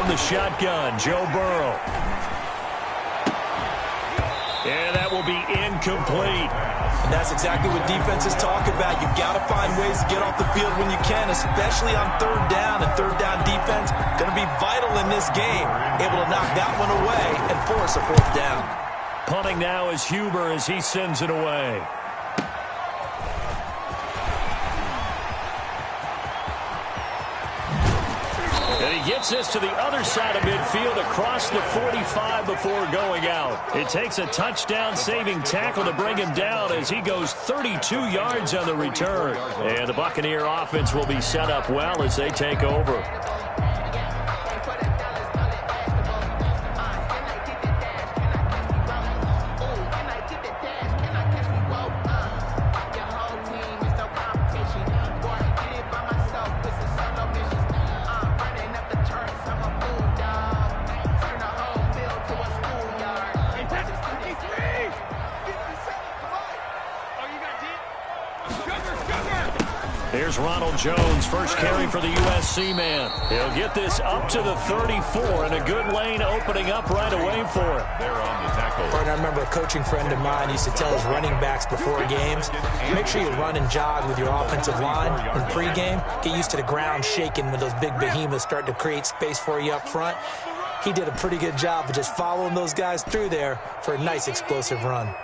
from the shotgun, Joe Burrow. And that will be incomplete. And that's exactly what defenses talk about. You've got to find ways to get off the field when you can, especially on third down. And third down defense going to be vital in this game. Able to knock that one away and force a fourth down. Punting now is Huber as he sends it away. And he gets this to the other side of midfield across the 45 before going out. It takes a touchdown-saving tackle to bring him down as he goes 32 yards on the return. And the Buccaneer offense will be set up well as they take over. Here's Ronald Jones, first carry for the USC man. He'll get this up to the 34, and a good lane opening up right away for him. They're on the tackle. I remember a coaching friend of mine used to tell his running backs before games, make sure you run and jog with your offensive line in pregame. Get used to the ground shaking when those big behemoths start to create space for you up front. He did a pretty good job of just following those guys through there for a nice explosive run.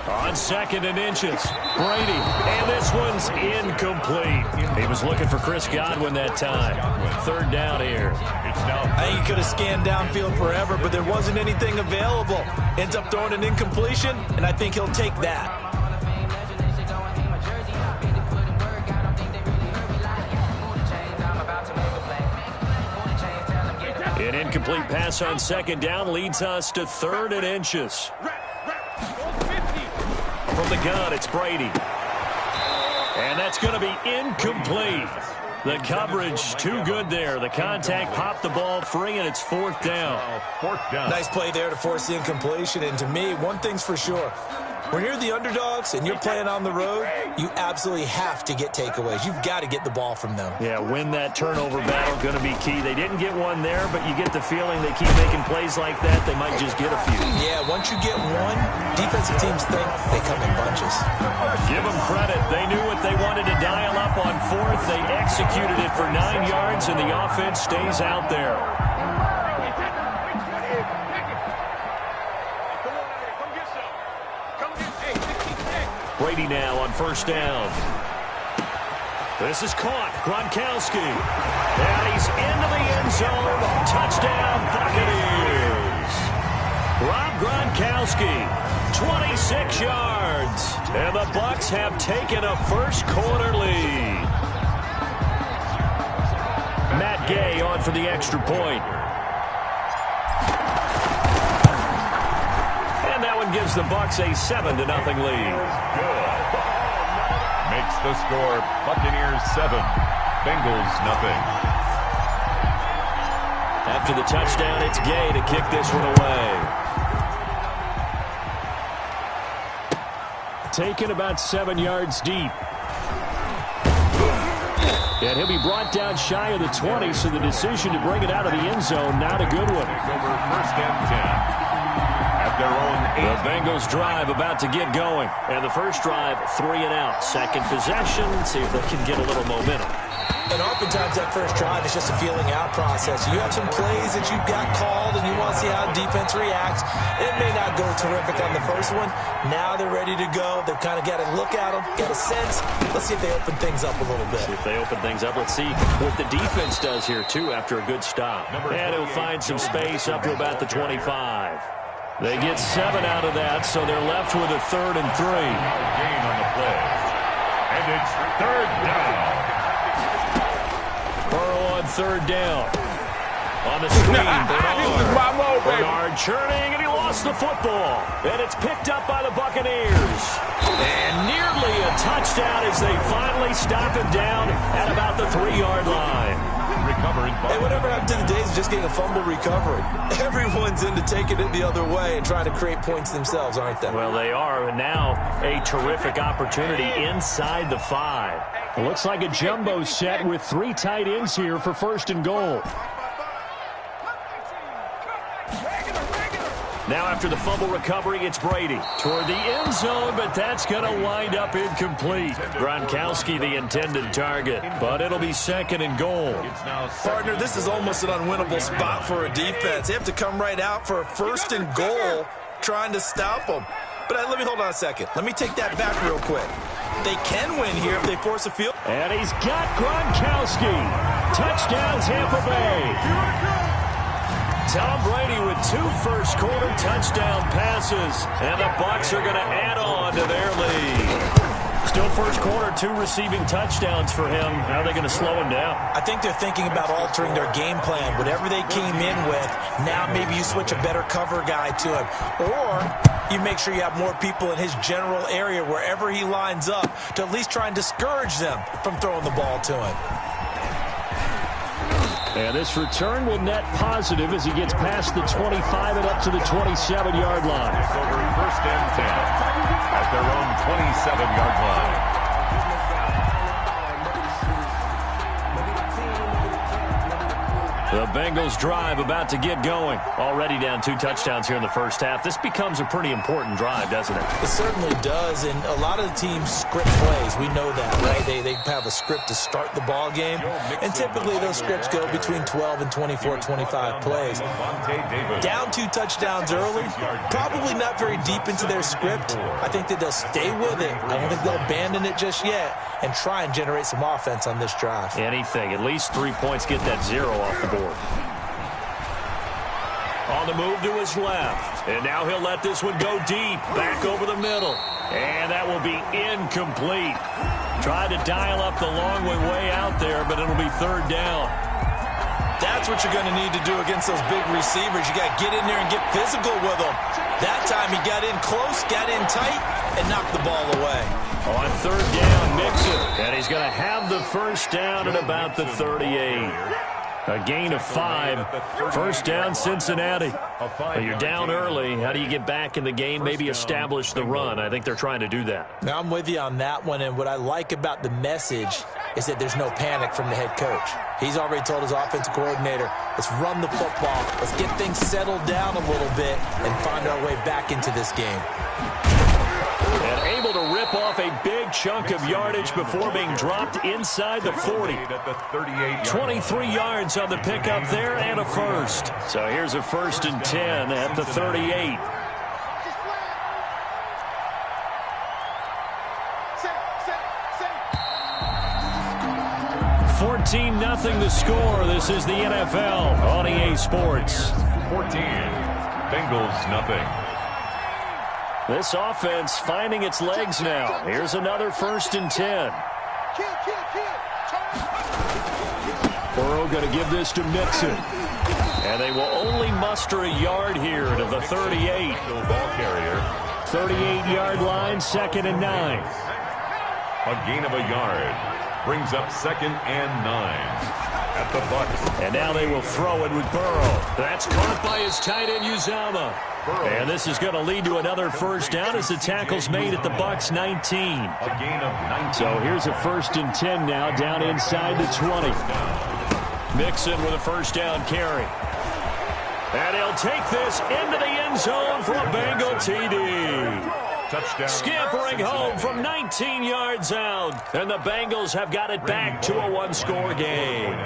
On second and inches, Brady, and this one's incomplete. He was looking for Chris Godwin that time. Third down here. I think he could have scanned downfield forever, but there wasn't anything available. Ends up throwing an incompletion, and I think he'll take that. An incomplete pass on second down leads us to third and inches. From the gun, it's Brady. And that's going to be incomplete. The coverage too good there. The contact popped the ball free, and it's fourth down. Nice play there to force the incompletion. And to me, one thing's for sure. When you're the underdogs and you're playing on the road, you absolutely have to get takeaways. You've got to get the ball from them. Yeah, win that turnover battle, going to be key. They didn't get one there, but you get the feeling they keep making plays like that, they might just get a few. Yeah, once you get one, defensive teams think they come in bunches. Give them credit. They knew what they wanted to dial up on fourth. They executed it for 9 yards, and the offense stays out there. Brady now on first down. This is caught. Gronkowski. And he's into the end zone. Touchdown, Buccaneers. Rob Gronkowski, 26 yards. And the Bucs have taken a first quarter lead. Matt Gay on for the extra point. And that one gives the Bucs a 7-0 lead. Good. Makes the score Buccaneers 7, Bengals nothing. After the touchdown, it's Gay to kick this one away. Taken about 7 yards deep. And he'll be brought down shy of the 20, so the decision to bring it out of the end zone, not a good one. Over first and 10. Their own the Bengals drive about to get going. And the first drive, 3 and out. Second possession, see if they can get a little momentum. And oftentimes that first drive is just a feeling out process. You have some plays that you've got called and you want to see how defense reacts. It may not go terrific on the first one. Now they're ready to go. They've kind of got to look at them, get a sense. Let's see if they open things up a little bit. See if they open things up. Let's see what the defense does here, too, after a good stop. And he'll find some space up to about the 25. They get 7 out of that, so they're left with a 3rd and 3. Gain on the play. And it's third down. Burrow on third down. On the screen, Bernard churning, and he lost the football. And it's picked up by the Buccaneers. And nearly a touchdown as they finally stop him down at about the 3-yard line. Hey, whatever happened to the days of just getting a fumble recovery? Everyone's into taking it the other way and trying to create points themselves, aren't they? Well, they are, and now a terrific opportunity inside the 5. It looks like a jumbo set with 3 tight ends here for 1st and goal. Now after the fumble recovery, it's Brady toward the end zone, but that's going to wind up incomplete. Gronkowski the intended target, but it'll be 2nd and goal. Partner, this is almost an unwinnable spot for a defense. They have to come right out for a 1st and goal trying to stop them. But let me hold on a second. Let me take that back real quick. They can win here if they force a field. And he's got Gronkowski. Touchdown, Tampa Bay. Tom Brady with 2 first-quarter touchdown passes. And the Bucs are going to add on to their lead. Still first quarter, 2 receiving touchdowns for him. How are they going to slow him down? I think they're thinking about altering their game plan. Whatever they came in with, now maybe you switch a better cover guy to him. Or you make sure you have more people in his general area wherever he lines up to at least try and discourage them from throwing the ball to him. And this return will net positive as he gets past the 25 and up to the 27-yard line. Over 1st and 10 at their own 27-yard line. The Bengals drive about to get going. Already down 2 touchdowns here in the first half. This becomes a pretty important drive, doesn't it? It certainly does, and a lot of the teams script plays. We know that, right? They have a script to start the ball game, and typically those scripts go between 12 and 24, 25 plays. Down 2 touchdowns early, probably not very deep into their script. I think that they'll stay with it. I don't think they'll abandon it just yet and try and generate some offense on this drive. Anything. At least 3 points, get that 0 off the board. On the move to his left. And now he'll let this one go deep. Back over the middle. And that will be incomplete. Tried to dial up the long way out there, but it'll be 3rd down. That's what you're going to need to do against those big receivers. You got to get in there and get physical with them. That time he got in close, got in tight, and knocked the ball away. On 3rd down, Mixon. And he's going to have the 1st down at about the 38. A gain of 5. 1st down, Cincinnati. But you're down early. How do you get back in the game? Maybe establish the run. I think they're trying to do that. Now, I'm with you on that one, and what I like about the message is that there's no panic from the head coach. He's already told his offensive coordinator, let's run the football, let's get things settled down a little bit and find our way back into this game. And able to rip off a big chunk of yardage before being dropped inside the 40. 23 yards on the pickup there and a first. So here's a 1st and 10 at the 38. $14-0 the score. This is the NFL on EA Sports. 14. Bengals nothing. This offense finding its legs now. Here's another 1st and 10. Burrow going to give this to Mixon. And they will only muster a yard here to the 38. Ball carrier. 38-yard line, 2nd and 9. A gain of a yard. Brings up 2nd and 9 at the Bucs. And now they will throw it with Burrow. That's caught by his tight end, Uzomah. And this is going to lead to another 1st down as the tackle's made at the Bucs 19. A gain of 19. So here's a 1st and 10 now down inside the 20. Mixon with a 1st down carry. And he'll take this into the end zone for a Bengal TD. Touchdown. Scampering home from 19 yards out. And the Bengals have got it back to a 1-score game.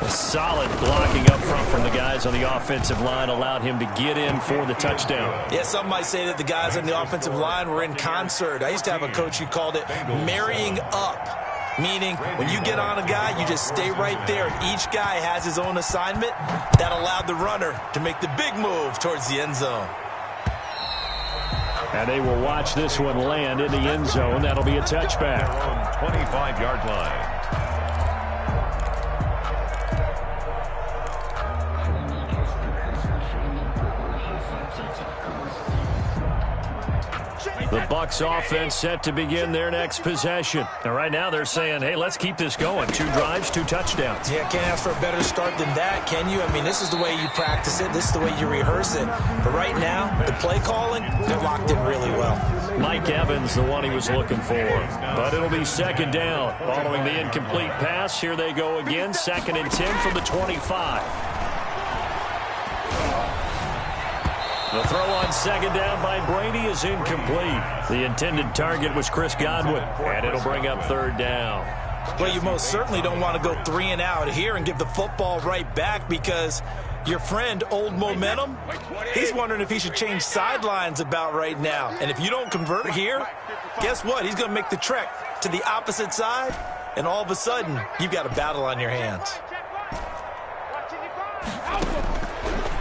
A solid blocking up front from the guys on the offensive line allowed him to get in for the touchdown. Yeah, some might say that the guys on the offensive line were in concert. I used to have a coach who called it marrying up. Meaning, when you get on a guy, you just stay right there. Each guy has his own assignment. That allowed the runner to make the big move towards the end zone. And they will watch this one land in the end zone. That'll be a touchback. 25-yard line. The Bucs offense set to begin their next possession. And right now they're saying, hey, let's keep this going. 2 drives, 2 touchdowns. Yeah, can't ask for a better start than that, can you? I mean, this is the way you practice it. This is the way you rehearse it. But right now, the play calling, they're locked in really well. Mike Evans, the one he was looking for. But it'll be 2nd down. Following the incomplete pass, here they go again. 2nd and 10 from the 25. The throw on 2nd down by Brady is incomplete. The intended target was Chris Godwin, and it'll bring up 3rd down. Well, you most certainly don't want to go 3 and out here and give the football right back, because your friend, Old Momentum, he's wondering if he should change sidelines about right now. And if you don't convert here, guess what? He's going to make the trek to the opposite side, and all of a sudden, you've got a battle on your hands.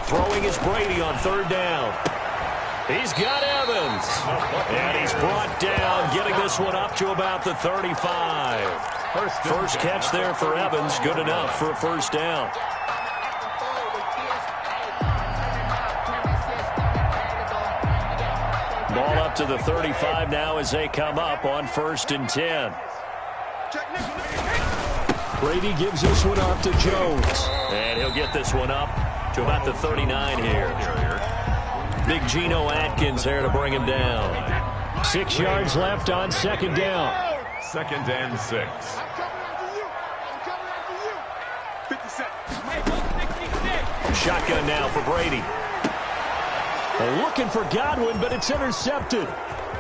Throwing is Brady on 3rd down. He's got Evans. And he's brought down, getting this one up to about the 35. First catch there for Evans. Good enough for a 1st down. Ball up to the 35 now as they come up on 1st and 10. Brady gives this one up to Jones. And he'll get this one up to about the 39 here. Big Geno Atkins there to bring him down. 6 yards left on 2nd down. 2nd and 6. Shotgun now for Brady. Looking for Godwin, but it's intercepted.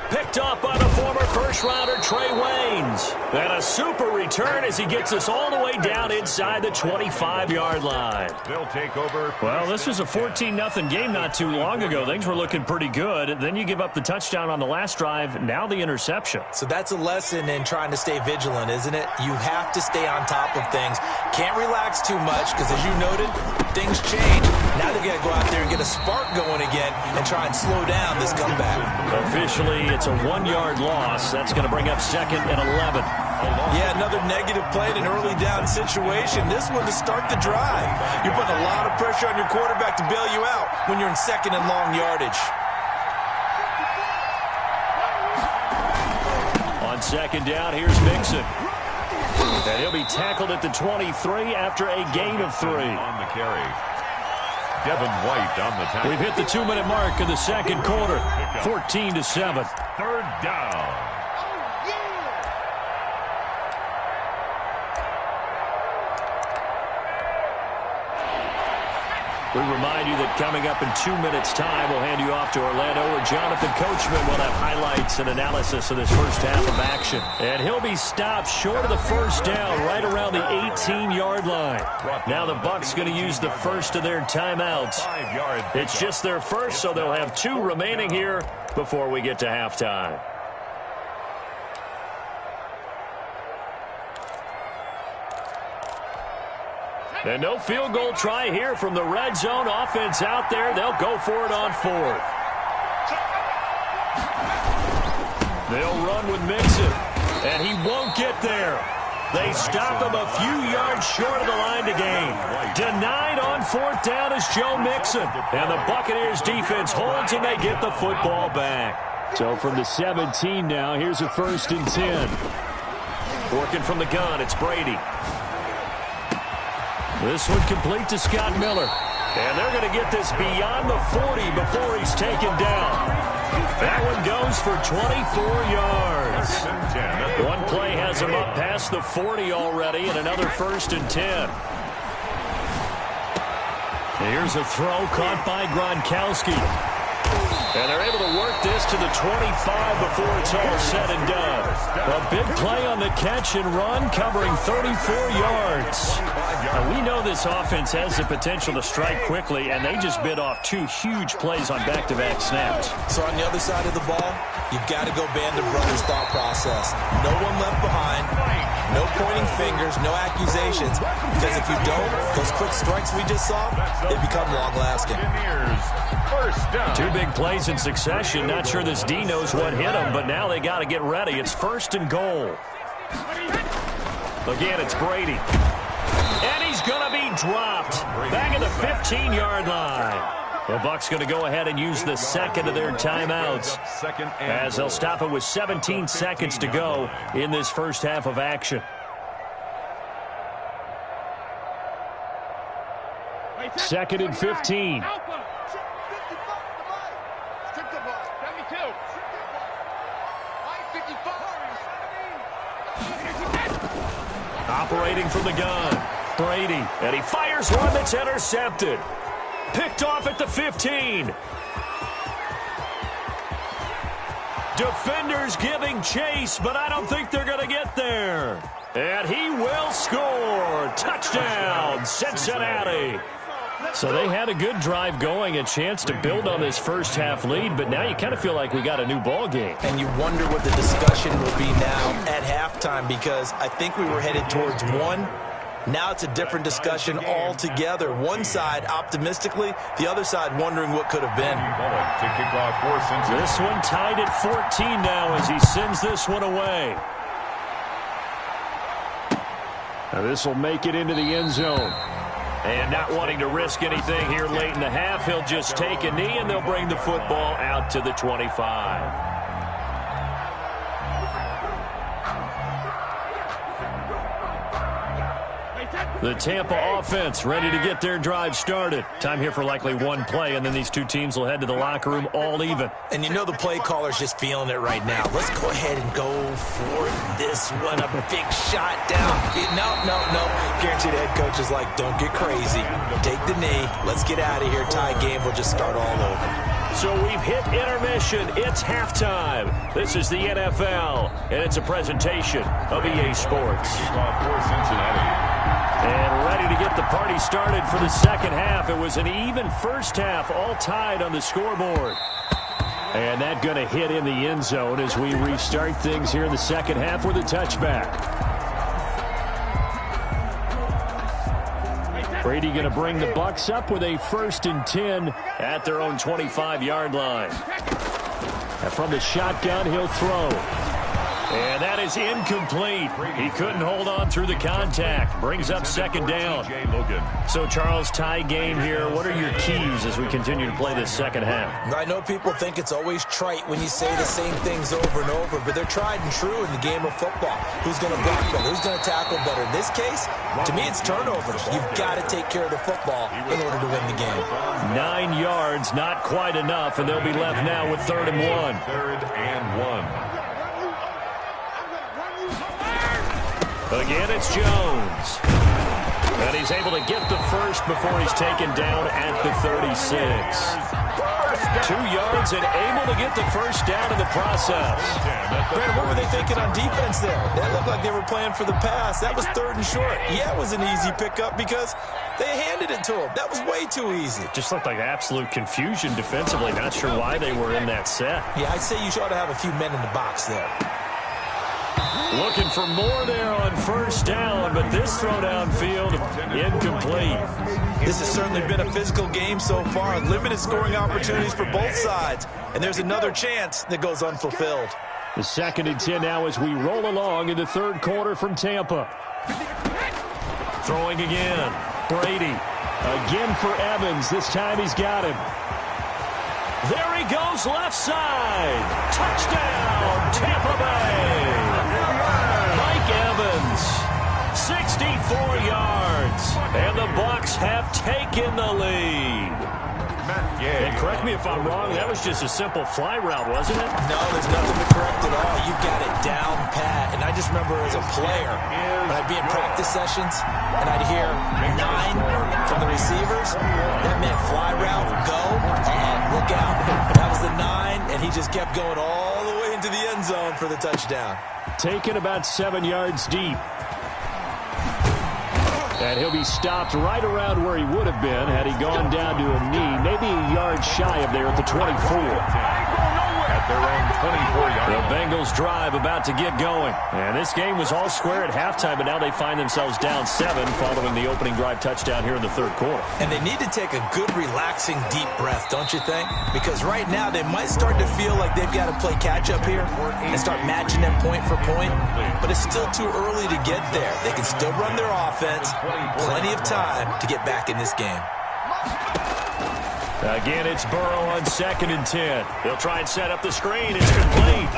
Picked off by the former first-rounder Trey Waynes. And a super return as he gets us all the way down inside the 25-yard line. They'll take over. Well, this was a 14-0 game not too long ago. Things were looking pretty good. Then you give up the touchdown on the last drive. Now the interception. So that's a lesson in trying to stay vigilant, isn't it? You have to stay on top of things. Can't relax too much because, as you noted, things change. Now they've got to go out there and get a spark going again and try and slow down this comeback. Officially, it's a 1-yard loss. That's going to bring up 2nd and 11. Yeah, another negative play in an early down situation. This one to start the drive. You're putting a lot of pressure on your quarterback to bail you out when you're in 2nd and long yardage. On 2nd down, here's Mixon. And he'll be tackled at the 23 after a gain of 3. On the carry. Devin White on the tackle. We've hit the 2-minute mark in the 2nd quarter. 14-7. 3rd down. We remind you that coming up in 2 minutes' time, we'll hand you off to Orlando, where Jonathan Coachman will have highlights and analysis of this first half of action. And he'll be stopped short of the 1st down, right around the 18-yard line. Now the Bucs going to use the first of their timeouts. It's just their first, so they'll have 2 remaining here before we get to halftime. And no field goal try here from the red zone. Offense out there. They'll go for it on 4th. They'll run with Mixon. And he won't get there. They stop him a few yards short of the line to gain. Denied on 4th down is Joe Mixon. And the Buccaneers defense holds and they get the football back. So from the 17 now, here's a 1st and 10. Working from the gun, it's Brady. This one complete to Scott Miller. And they're going to get this beyond the 40 before he's taken down. That one goes for 24 yards. One play has him up past the 40 already, and another 1st and 10. Here's a throw caught by Gronkowski. And they're able to work this to the 25 before it's all said and done. A big play on the catch and run, covering 34 yards. Now, we know this offense has the potential to strike quickly, and they just bit off 2 huge plays on back-to-back snaps. So on the other side of the ball, you've got to go band of brothers thought process. No one left behind, no pointing fingers, no accusations, because if you don't, those quick strikes we just saw, they become long-lasting. 2 big plays in succession. Not sure this D knows what hit him, but now they got to get ready. It's 1st and goal. Again, it's Brady. And he's going to be dropped back at the 15-yard line. The Bucs going to go ahead and use the second of their timeouts as they'll stop it with 17 seconds to go in this first half of action. Second and 15. Operating from the gun, Brady, and he fires one that's intercepted. Picked off at the 15. Defenders giving chase, but I don't think they're going to get there. And he will score. Touchdown, Cincinnati. So they had a good drive going, a chance to build on this first half lead, but now you kind of feel like we got a new ball game. And you wonder what the discussion will be now at halftime, because I think we were headed towards one. Now it's a different discussion altogether. One side optimistically, the other side wondering what could have been. This one tied at 14 now as he sends this one away. Now this will make it into the end zone. And not wanting to risk anything here late in the half, he'll just take a knee and they'll bring the football out to the 25. The Tampa offense ready to get their drive started. Time here for likely one play, and then these two teams will head to the locker room all even. And you know the play caller's just feeling it right now. Let's go ahead and go for this one. A big shot down. No. Guaranteed the head coach is like, don't get crazy. Take the knee. Let's get out of here. Tie game. We'll just start all over. So we've hit intermission. It's halftime. This is the NFL, and it's a presentation of EA Sports. And ready to get the party started for the second half. It was an even first half, all tied on the scoreboard. And that going to hit in the end zone as we restart things here in the second half with a touchback. Brady going to bring the Bucs up with a 1st and 10 at their own 25-yard line. And from the shotgun, he'll throw. And that is incomplete. He couldn't hold on through the contact. Brings up second down. So, Charles, tie game here. What are your keys as we continue to play this second half? I know people think it's always trite when you say the same things over and over, but they're tried and true in the game of football. Who's going to block better? Who's going to tackle better? In this case, to me, it's turnovers. You've got to take care of the football in order to win the game. 9 yards, not quite enough, and they'll be left now with 3rd and 1. 3rd and 1. Again, it's Jones. And he's able to get the first before he's taken down at the 36. 2 yards and able to get the first down in the process. Brandon, what were they thinking on defense there? That looked like they were playing for the pass. That was 3rd and short. Yeah, it was an easy pickup because they handed it to him. That was way too easy. Just looked like absolute confusion defensively. Not sure why they were in that set. Yeah, I'd say you ought to have a few men in the box there. Looking for more there on 1st down, but this throw downfield incomplete. This has certainly been a physical game so far. Limited scoring opportunities for both sides. And there's another chance that goes unfulfilled. The 2nd and 10 now as we roll along in the 3rd quarter from Tampa. Throwing again. Brady. Again for Evans. This time he's got him. There he goes left side. Touchdown, Tampa Bay. Mike Evans, 64 yards, and the Bucs have taken the lead. And correct me if I'm wrong, that was just a simple fly route, wasn't it? No, there's nothing to correct at all. You got it down pat. And I just remember as a player, when I'd be in practice sessions, and I'd hear 9 from the receivers, that meant fly route, go, look out. That was the 9, and he just kept going all the way into the end zone for the touchdown. Taken about 7 yards deep. And he'll be stopped right around where he would have been had he gone down to a knee, maybe a yard shy of there at the 24. At their own 24-yard. The Bengals drive about to get going. And this game was all square at halftime, but now they find themselves down 7 following the opening drive touchdown here in the 3rd quarter. And they need to take a good, relaxing, deep breath, don't you think? Because right now they might start to feel like they've got to play catch-up here and start matching them point for point. But it's still too early to get there. They can still run their offense. Plenty of time to get back in this game. Again, it's Burrow on 2nd and 10. They'll try and set up the screen. It's complete.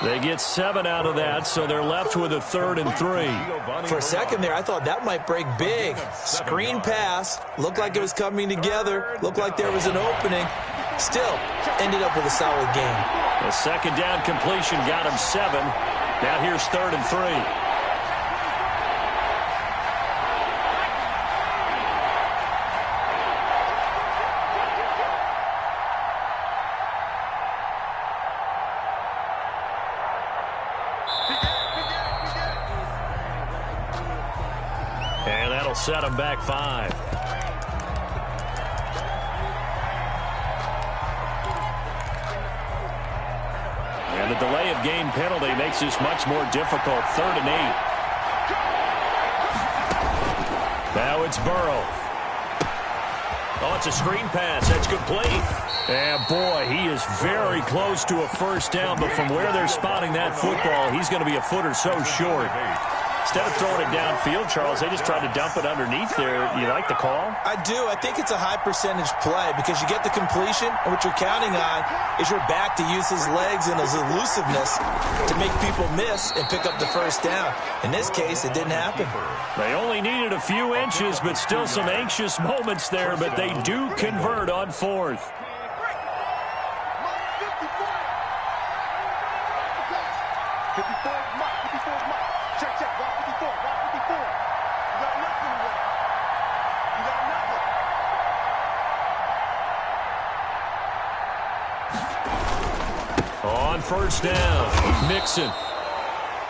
They get 7 out of that, so they're left with a 3rd and 3. For a second there, I thought that might break big. Screen pass. Looked like it was coming together. Looked like there was an opening. Still, ended up with a solid game. The 2nd down completion got him 7. Now here's 3rd and 3. And that'll set them back 5. And the delay of game penalty makes this much more difficult. 3rd and 8. Now it's Burrow. Oh, it's a screen pass. That's complete. And boy, he is very close to a 1st down, but from where they're spotting that football, he's going to be a foot or so short. Instead of throwing it downfield, Charles, they just tried to dump it underneath there. You like the call? I do. I think it's a high-percentage play because you get the completion, and what you're counting on is your back to use his legs and his elusiveness to make people miss and pick up the 1st down. In this case, it didn't happen. They only needed a few inches, but still some anxious moments there, but they do convert on 4th. On 1st down, Mixon.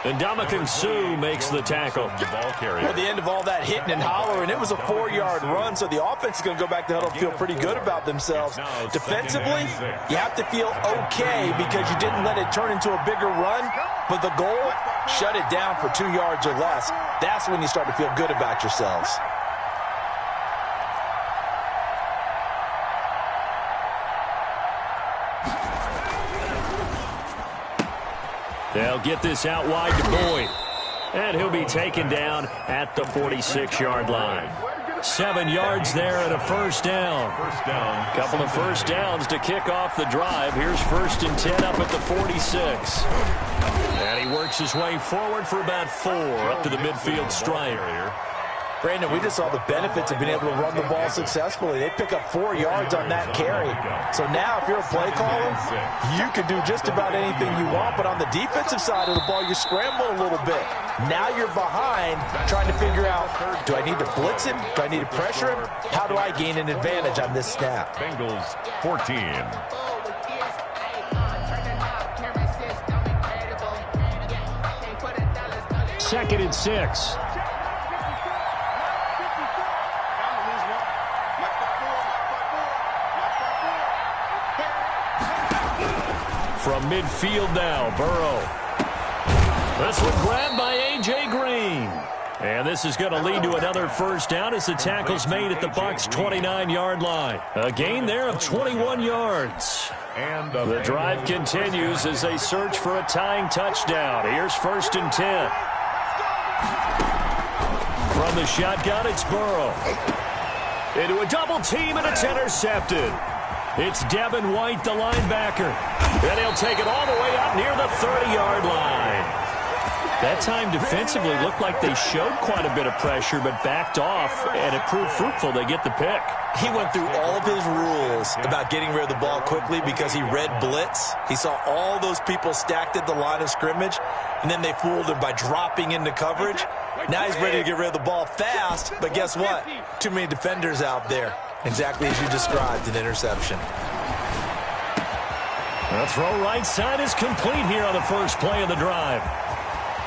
And Ndamukong Suh makes the tackle. Well, the end of all that hitting and hollering, it was a 4-yard run, so the offense is going to go back to huddle and feel pretty good about themselves. Defensively, you have to feel okay because you didn't let it turn into a bigger run, but the goal, shut it down for 2 yards or less. That's when you start to feel good about yourselves. They'll get this out wide to Boyd. And he'll be taken down at the 46-yard line. 7 yards there and a 1st down. Couple of 1st downs to kick off the drive. Here's 1st and 10 up at the 46. And he works his way forward for about 4 up to the midfield stripe. Brandon, we just saw the benefits of being able to run the ball successfully. They pick up 4 yards on that carry. So now if you're a play caller, you can do just about anything you want. But on the defensive side of the ball, you're scrambling a little bit. Now you're behind trying to figure out, do I need to blitz him? Do I need to pressure him? How do I gain an advantage on this snap? Bengals 14. 2nd and 6. From midfield now, Burrow. This one grabbed by A.J. Green. And this is going to lead to another 1st down as the tackle's made at the Bucs' 29-yard line. A gain there of 21 yards. And the drive continues as they search for a tying touchdown. Here's 1st and 10. From the shotgun, it's Burrow. Into a double team, and it's intercepted. It's Devin White, the linebacker. And he'll take it all the way up near the 30-yard line. That time defensively looked like they showed quite a bit of pressure but backed off, and it proved fruitful. They get the pick. He went through all of his rules about getting rid of the ball quickly because he read blitz. He saw all those people stacked at the line of scrimmage, and then they fooled him by dropping into coverage. Now he's ready to get rid of the ball fast, but guess what? Too many defenders out there. Exactly as you described, an interception. The throw right side is complete here on the first play of the drive.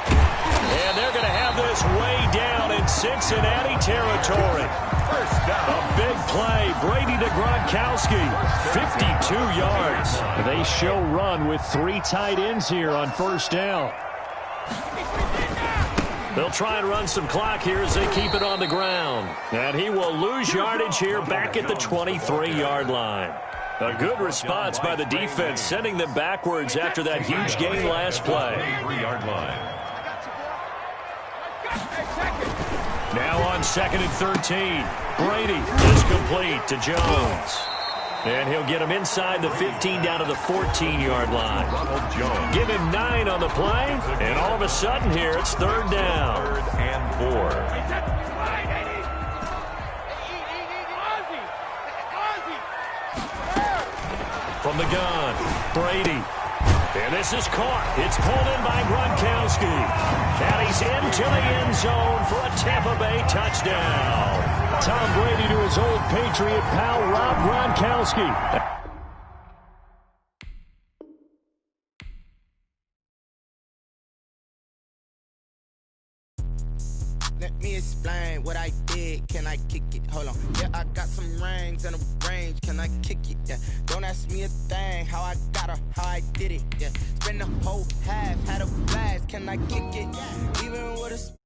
And they're going to have this way down in Cincinnati territory. First down. A big play. Brady to Gronkowski. 52 yards. They show run with 3 tight ends here on 1st down. They'll try and run some clock here as they keep it on the ground. And he will lose yardage here back at the 23-yard line. A good response by the defense, sending them backwards after that huge gain last play. 3-yard line. Now on 2nd and 13. Brady is complete to Jones. And he'll get him inside the 15 down to the 14-yard line. Give him 9 on the play, and all of a sudden here it's 3rd down. 3rd and 4. From the gun, Brady. And this is caught. It's pulled in by Gronkowski. And he's into the end zone for a Tampa Bay touchdown. Tom Brady to his old Patriot pal, Rob Gronkowski. Let me explain what I did. Can I kick it? Hold on. Yeah, I got some rings and a range. Can I kick it? Yeah. Don't ask me a thing. How I got her, how I did it. Yeah. Spend the whole half, had a blast. Can I kick it? Even with a